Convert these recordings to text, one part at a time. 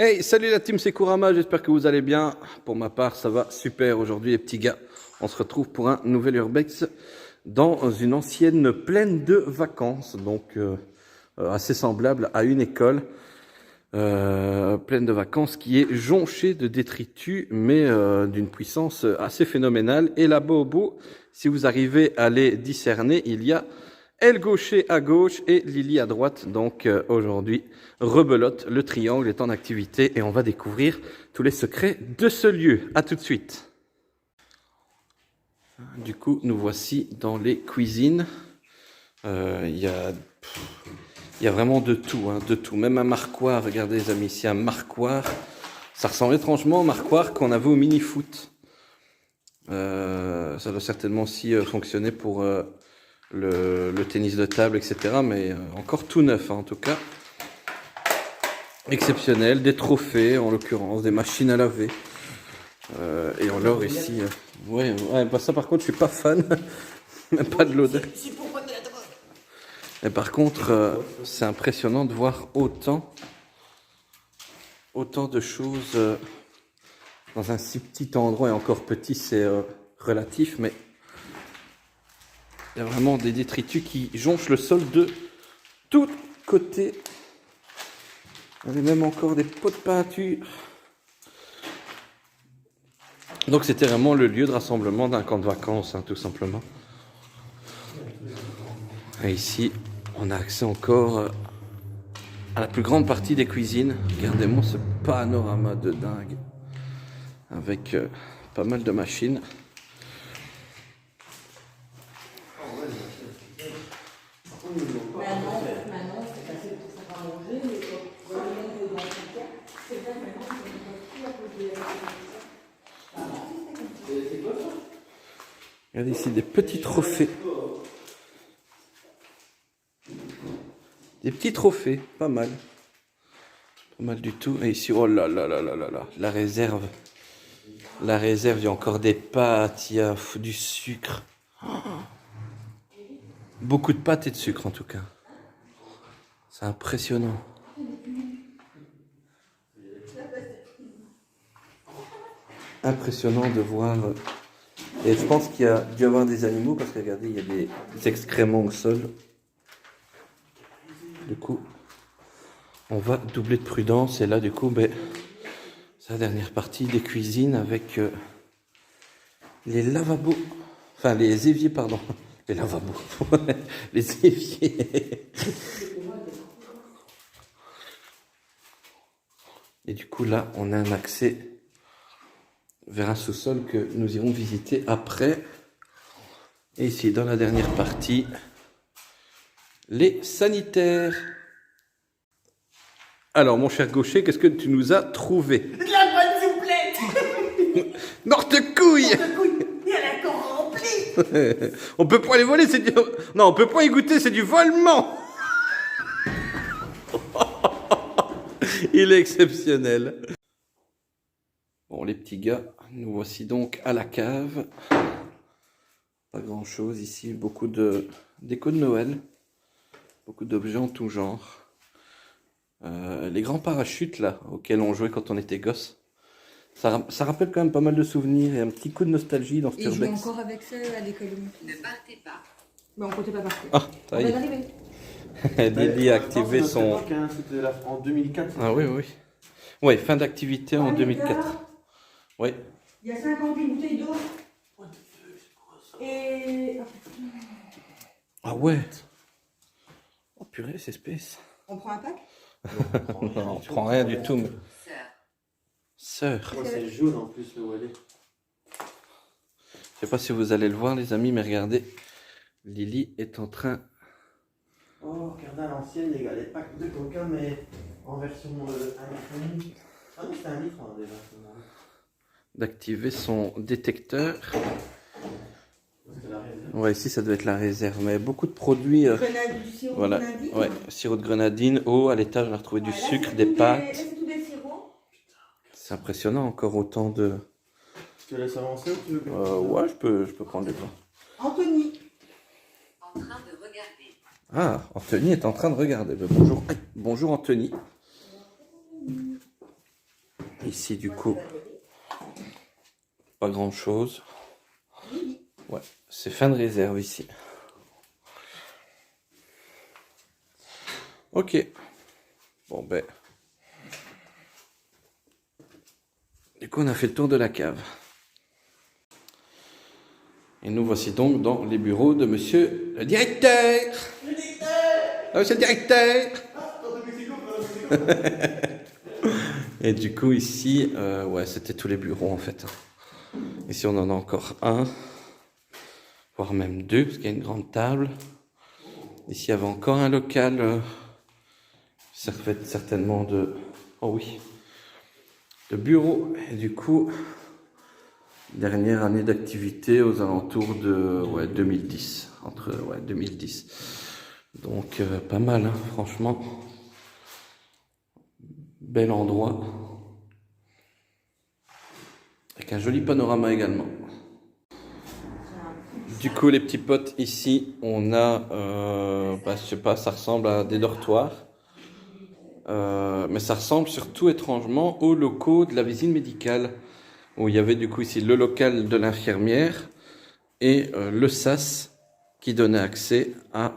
Hey, salut la team, c'est Kurama, j'espère que vous allez bien. Pour ma part, ça va super aujourd'hui les petits gars. On se retrouve pour un nouvel Urbex dans une ancienne plaine de vacances, donc assez semblable à une école. Plaine de vacances qui est jonchée de détritus, mais d'une puissance assez phénoménale. Et là-bas au bout, si vous arrivez à les discerner, il y a El Gaucher à gauche et Lily à droite. Donc aujourd'hui, rebelote, le triangle est en activité et on va découvrir tous les secrets de ce lieu. À tout de suite. Du coup, nous voici dans les cuisines. Il y a vraiment de tout, hein, de tout. Même un marquoir, regardez les amis, ici un marquoir. Ça ressemble étrangement au marquoir qu'on avait au mini-foot. Ça doit certainement aussi fonctionner pour le tennis de table, etc. Mais encore tout neuf, hein, en tout cas. Exceptionnel, des trophées en l'occurrence, des machines à laver. Et on l'or ici. Ouais, bah ça par contre, je suis pas fan. Même pas de l'odeur. Et par contre, c'est impressionnant de voir autant de choses dans un si petit endroit. Et encore petit, c'est relatif, mais il y a vraiment des détritus qui jonchent le sol de tous côtés. Il y a même encore des pots de peinture. Donc c'était vraiment le lieu de rassemblement d'un camp de vacances, hein, tout simplement. Et ici, on a accès encore à la plus grande partie des cuisines. Regardez-moi ce panorama de dingue. Avec pas mal de machines. Regardez ici des petits trophées. Des petits trophées, pas mal. Pas mal du tout. Et ici, oh là là là là là là, la réserve. La réserve, il y a encore des pâtes, il y a du sucre. Beaucoup de pâtes et de sucre en tout cas. C'est impressionnant. Impressionnant de voir. Et je pense qu'il y a dû y avoir des animaux parce que regardez, il y a des excréments au sol. Du coup, on va doubler de prudence. Et là, du coup, c'est la dernière partie des cuisines avec les lavabos. Enfin, les éviers, pardon. Les lavabos. Les éviers. Et du coup, là, on a un accès vers un sous-sol que nous irons visiter après. Et ici, dans la dernière partie, les sanitaires. Alors, mon cher Gaucher, qu'est-ce que tu nous as trouvé? De la bonne souplette. Morte couille. Il y a la corps rempli. On peut pas les voler, c'est du... Non, on peut pas y goûter, c'est du volement. Il est exceptionnel. Bon, les petits gars, nous voici donc à la cave. Pas grand chose ici, beaucoup de déco de Noël. Beaucoup d'objets en tout genre. Les grands parachutes là, auxquels on jouait quand on était gosse. Ça rappelle quand même pas mal de souvenirs et un petit coup de nostalgie dans ce Et je joue Urbex. encore avec ça à l'école. Ne partez pas. Mais on comptait pas partir. Ah, ça On y va est. arriver. Lily a activé son... C'était en 2004. Ah oui, oui. Oui, fin d'activité en 2004. Oui. Il y a 58 bouteilles d'eau. Et. Ah ouais. Oh purée, c'est space. On prend un pack? Non, on prend rien du tout. Mais... Sœur. Sœur. C'est jaune en plus le wallet. Je sais pas si vous allez le voir les amis, mais regardez. Lily est en train... Oh, regardez à l'ancienne, les gars, les packs de coca, mais en version 1,5 litre. Ah non, c'était 1 litre hein, déjà. d'activer son détecteur. C'était la réserve. Ouais, ici ça doit être la réserve, mais beaucoup de produits. Du sirop Voilà, de grenadine. ouais, sirop de grenadine, eau, à l'étage on a retrouvé du Voilà, sucre, c'est des tout pâtes. Là, c'est tout des sirops. C'est impressionnant, encore autant de... Tu te laisses avancer ou tu veux que ouais, je peux prendre les devants. Anthony. En train de regarder. Ah, Anthony est en train de regarder. Bonjour, bonjour Anthony. Ici, du coup, pas grand chose. Ouais, c'est fin de réserve ici. Ok. Bon, ben. Du coup, on a fait le tour de la cave. Et nous voici donc dans les bureaux de monsieur le directeur. Le directeur. Ah, monsieur le directeur. Et du coup, ici, ouais, c'était tous les bureaux en fait. Ici, on en a encore un, voire même deux, parce qu'il y a une grande table. Ici, il y avait encore un local, certainement de, oh oui, de bureau. Et du coup, dernière année d'activité aux alentours de 2010, entre 2010. Donc, pas mal, hein, franchement. Bel endroit. Avec un joli panorama également. Du coup, les petits potes, ici, on a, je sais pas, ça ressemble à des dortoirs. Mais ça ressemble surtout étrangement aux locaux de la visite médicale. Où il y avait du coup ici le local de l'infirmière et le sas qui donnait accès à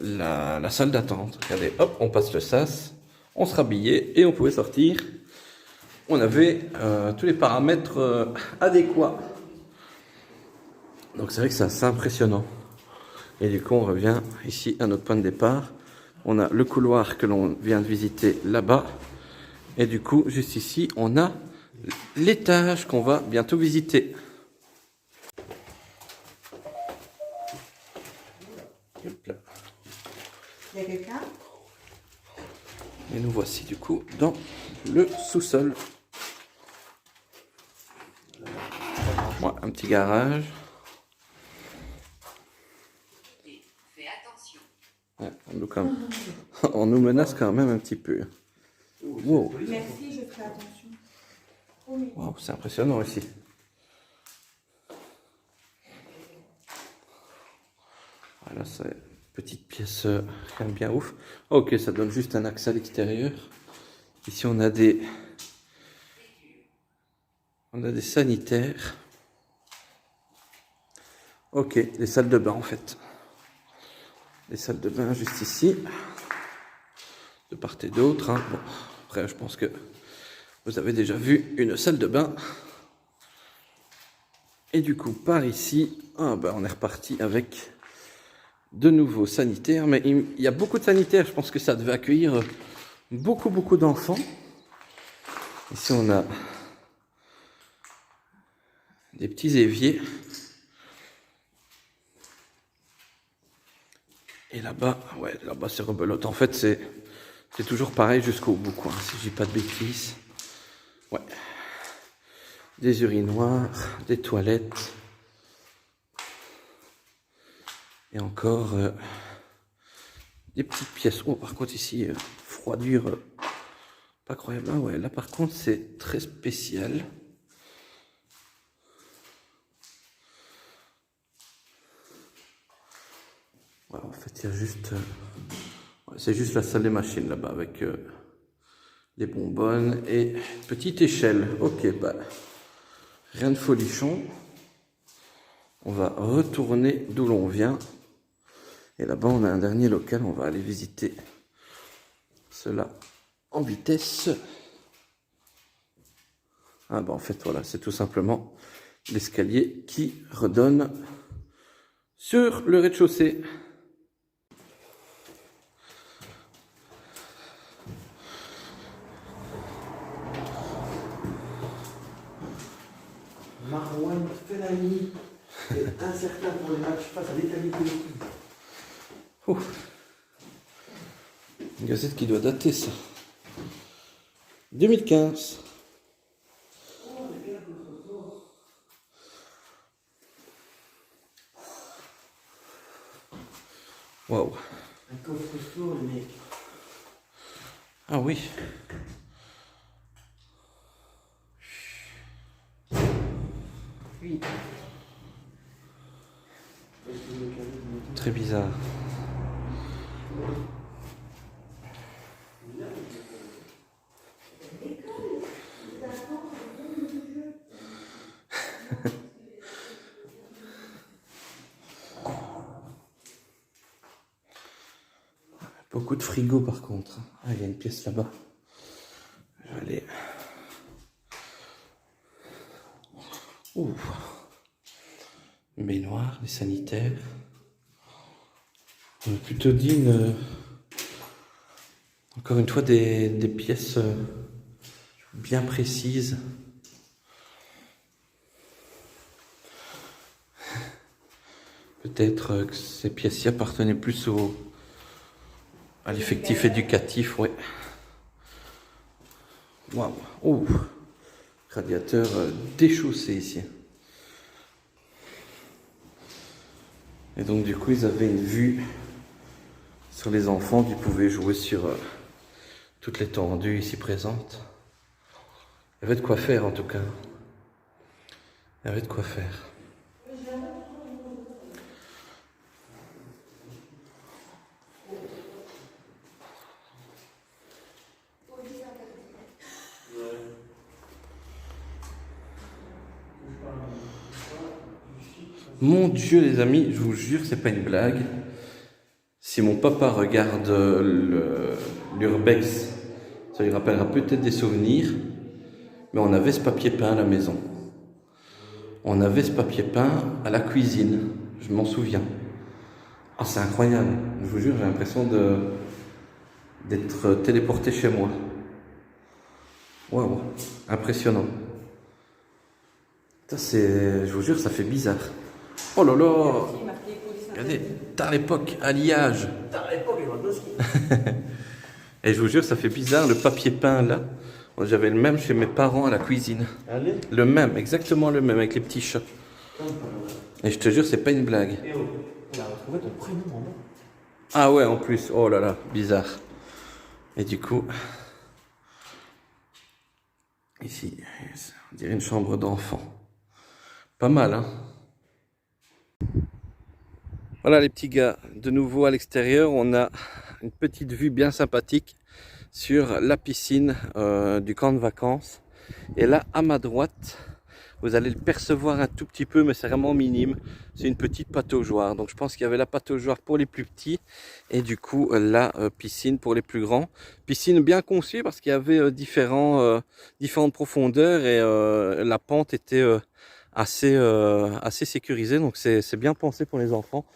la salle d'attente. Regardez, hop, on passe le sas, on se rhabillait et on pouvait sortir. On avait tous les paramètres adéquats. Donc c'est vrai que c'est assez impressionnant. Et du coup on revient ici à notre point de départ. On a le couloir que l'on vient de visiter là-bas. Et du coup juste ici on a l'étage qu'on va bientôt visiter. Hop là. Il y a quelqu'un? Et nous voici du coup dans le sous-sol. Ouais, un petit garage. Fais attention. Ouais, on nous menace quand même un petit peu. Wow, Merci, je ferai attention. wow, c'est impressionnant ici. Voilà, c'est une petite pièce, rien de bien ouf. Ok, ça donne juste un accès à l'extérieur. Ici, on a des sanitaires. Ok, les salles de bain en fait. Les salles de bain juste ici. De part et d'autre. Hein. Bon, après, je pense que vous avez déjà vu une salle de bain. Et du coup, par ici, on est reparti avec de nouveaux sanitaires. Mais il y a beaucoup de sanitaires. Je pense que ça devait accueillir beaucoup d'enfants. Ici, on a des petits éviers. Et là-bas, ouais, là-bas c'est rebelote. En fait, c'est toujours pareil jusqu'au bout, quoi. Si je dis pas de bêtises. Ouais. Des urinoirs, des toilettes. Et encore des petites pièces. Oh, par contre, ici, froidure pas croyable. Ah ouais, là par contre, c'est très spécial. Ouais, en fait, il y a juste... c'est juste la salle des machines là-bas avec les bonbonnes et petite échelle. Ok, bah, rien de folichon. On va retourner d'où l'on vient. Et là-bas, on a un dernier local. On va aller visiter cela en vitesse. Ah bah en fait, voilà, c'est tout simplement l'escalier qui redonne sur le rez-de-chaussée. Marouane Fellaini est incertain pour les matchs face à l'Italie. Une gazette qui doit dater ça. 2015. Waouh. Un coffre-fort, le mec. Ah oui. Oui. Très bizarre. Beaucoup de frigo par contre. Ah, il y a une pièce là-bas. Je vais aller. Ouh. Une baignoire, des sanitaires. On a plutôt dit encore une fois des pièces bien précises. Peut-être que ces pièces-ci appartenaient plus à l'effectif éducatif, ouais. Waouh, oh, radiateur déchaussé ici. Et donc du coup, ils avaient une vue sur les enfants qui pouvaient jouer sur toute l'étendue ici présente. Il y avait de quoi faire en tout cas. Il y avait de quoi faire. Mon Dieu les amis, je vous jure, c'est pas une blague. Si mon papa regarde l'urbex, ça lui rappellera peut-être des souvenirs. Mais on avait ce papier peint à la maison. On avait ce papier peint à la cuisine, je m'en souviens. Ah, c'est incroyable, je vous jure, j'ai l'impression d'être téléporté chez moi. Waouh, impressionnant. Ça, je vous jure, ça fait bizarre. Oh là là! Regardez, tard l'époque, alliage. Tard l'époque, il y a un dossier. Et je vous jure, ça fait bizarre, le papier peint là. J'avais le même chez mes parents à la cuisine. Allez. Le même, exactement le même, avec les petits chats. Et je te jure, c'est pas une blague. Et oh, on a retrouvé ton prénom en bas. Ah ouais, en plus. Oh là là, bizarre. Et du coup, ici, on dirait une chambre d'enfant. Pas mal, hein? Voilà les petits gars, de nouveau à l'extérieur, on a une petite vue bien sympathique sur la piscine du camp de vacances. Et là, à ma droite, vous allez le percevoir un tout petit peu, mais c'est vraiment minime. C'est une petite pataugeoire. Donc je pense qu'il y avait la pataugeoire pour les plus petits et du coup la piscine pour les plus grands. Piscine bien conçue parce qu'il y avait différentes profondeurs et la pente était assez sécurisée. Donc c'est bien pensé pour les enfants.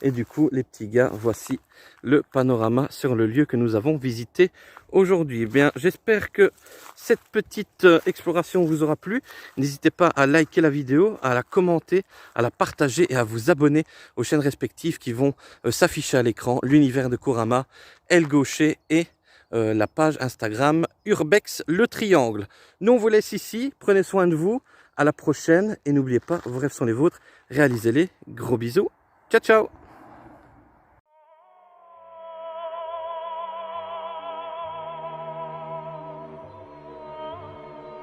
Et du coup, les petits gars, voici le panorama sur le lieu que nous avons visité aujourd'hui. Bien, j'espère que cette petite exploration vous aura plu. N'hésitez pas à liker la vidéo, à la commenter, à la partager et à vous abonner aux chaînes respectives qui vont s'afficher à l'écran. L'univers de Kurama, El Gaucher et la page Instagram Urbex le Triangle. Nous, on vous laisse ici. Prenez soin de vous. À la prochaine. Et n'oubliez pas, vos rêves sont les vôtres. Réalisez-les. Gros bisous. Ciao, ciao.